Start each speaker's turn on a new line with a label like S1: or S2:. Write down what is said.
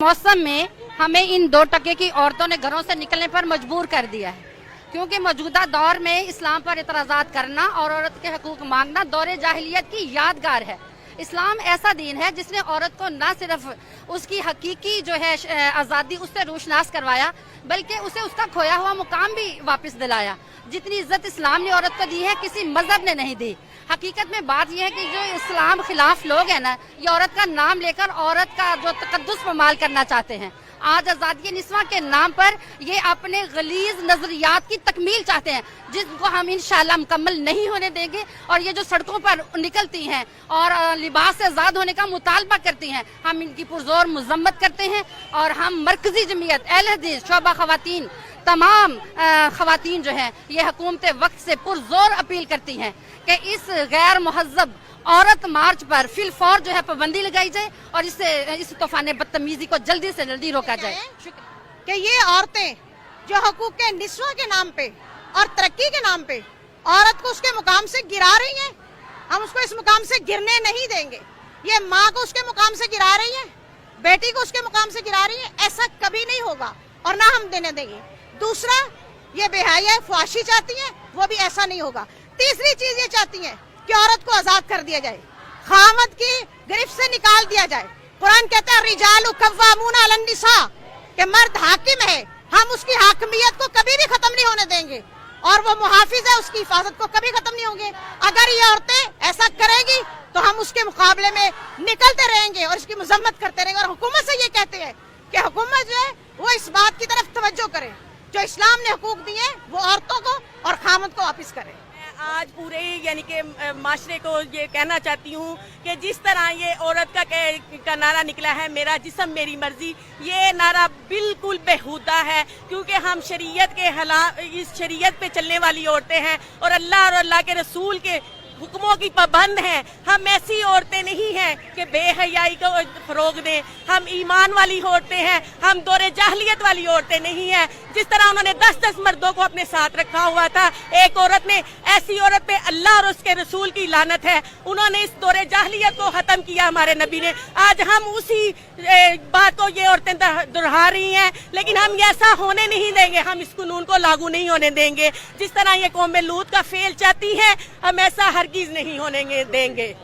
S1: मौसम में हमें इन 2% की औरतों ने घरों से निकलने पर मजबूर कर दिया है, क्योंकि मौजूदा दौर में इस्लाम पर इतराज़ात करना और औरत के हकूक़ मांगना दौरे जाहिलियत की यादगार है। इस्लाम ऐसा दीन है जिसने औरत को न सिर्फ उसकी हकीकी जो है आज़ादी उससे रोशनास करवाया, बल्कि उसे उसका खोया हुआ मुकाम भी वापस दिलाया। जितनी इज्जत इस्लाम ने औरत को दी है किसी मजहब ने नहीं दी। हकीकत में बात यह है कि जो इस्लाम खिलाफ लोग हैं ना, ये औरत का नाम लेकर औरत का जो तकद्दुस पमाल करना चाहते हैं। आज आज़ादी निस्वां के नाम पर ये अपने गलीज नजरियात की तकमील चाहते हैं, जिनको हम इंशाल्लाह मुकम्मल नहीं होने देंगे। और ये जो सड़कों पर निकलती हैं और लिबास से आज़ाद होने का मुतालबा करती हैं, हम इनकी पुरजोर मजम्मत करते हैं। और हम मरकजी जमीयत अहले हदीस शोबा खवातीन तमाम खवातीन जो हैं, ये हुकूमत वक्त से पुरजोर अपील करती हैं कि इस गैर मुहज़्ज़ब औरत मार्च पर फिलफौर जो है पाबंदी लगाई जाए और इस तूफान बदतमीजी को जल्दी से जल्दी रोका जाए।
S2: कि ये औरतें जो हकूक के निस्वां के नाम पे और तरक्की के नाम पे औरत को उसके मुकाम से गिरा रही हैं, हम उसको इस मुकाम से गिरने नहीं देंगे। ये माँ को उसके मुकाम से गिरा रही है, बेटी को उसके मुकाम से गिरा रही है, ऐसा कभी नहीं होगा और ना हम देने देंगे। दूसरा, ये बेहया ख्वाहिशी चाहती हैं, वो भी ऐसा नहीं होगा। तीसरी चीज ये चाहती हैं कि औरत को आजाद कर दिया जाए, खामद की गिरफ्त से निकाल दिया जाए। कुरान कहता है रिजालु कव्वामूना अलन निसा, कि मर्द हाकिम है, हम उसकी हाकिमियत को कभी भी खत्म नहीं होने देंगे और वो मुहाफिज है, उसकी हिफाजत को कभी खत्म नहीं होंगे। अगर ये औरतें ऐसा करेंगी तो हम उसके मुकाबले में निकलते रहेंगे और इसकी मजम्मत करते रहेंगे। और हुकूमत से ये कहते हैं कि हुकूमत जो है वो इस बात की तरफ तवज्जो करे, जो इस्लाम ने हुकूक दिए वो औरतों को और खामद को वापिस करे।
S3: आज पूरे यानी कि माशरे को ये कहना चाहती हूँ कि जिस तरह ये औरत का नारा निकला है, मेरा जिस्म मेरी मर्जी, ये नारा बिल्कुल बेहुदा है, क्योंकि हम शरीयत के इस शरीयत पे चलने वाली औरतें हैं और अल्लाह के रसूल के हुक्मों की पाबंद हैं। हम ऐसी औरतें नहीं हैं कि बेहयाई को फरोग दें। हम ईमान वाली औरतें हैं, हम दौरे जाहलियत वाली औरतें नहीं हैं। जिस तरह उन्होंने 10-10 मर्दों को अपने साथ रखा हुआ था, एक औरत ने, ऐसी औरत पे अल्लाह और उसके रसूल की लानत है। उन्होंने इस दौरे जाहलियत को खत्म किया हमारे नबी ने। आज हम उसी बात को ये औरतें दोहरा रही हैं, लेकिन हम ऐसा होने नहीं देंगे। हम इस कानून को लागू नहीं होने देंगे। जिस तरह ये कौम लूत का फेल चाहती है, हम ऐसा हरगिज नहीं होने देंगे।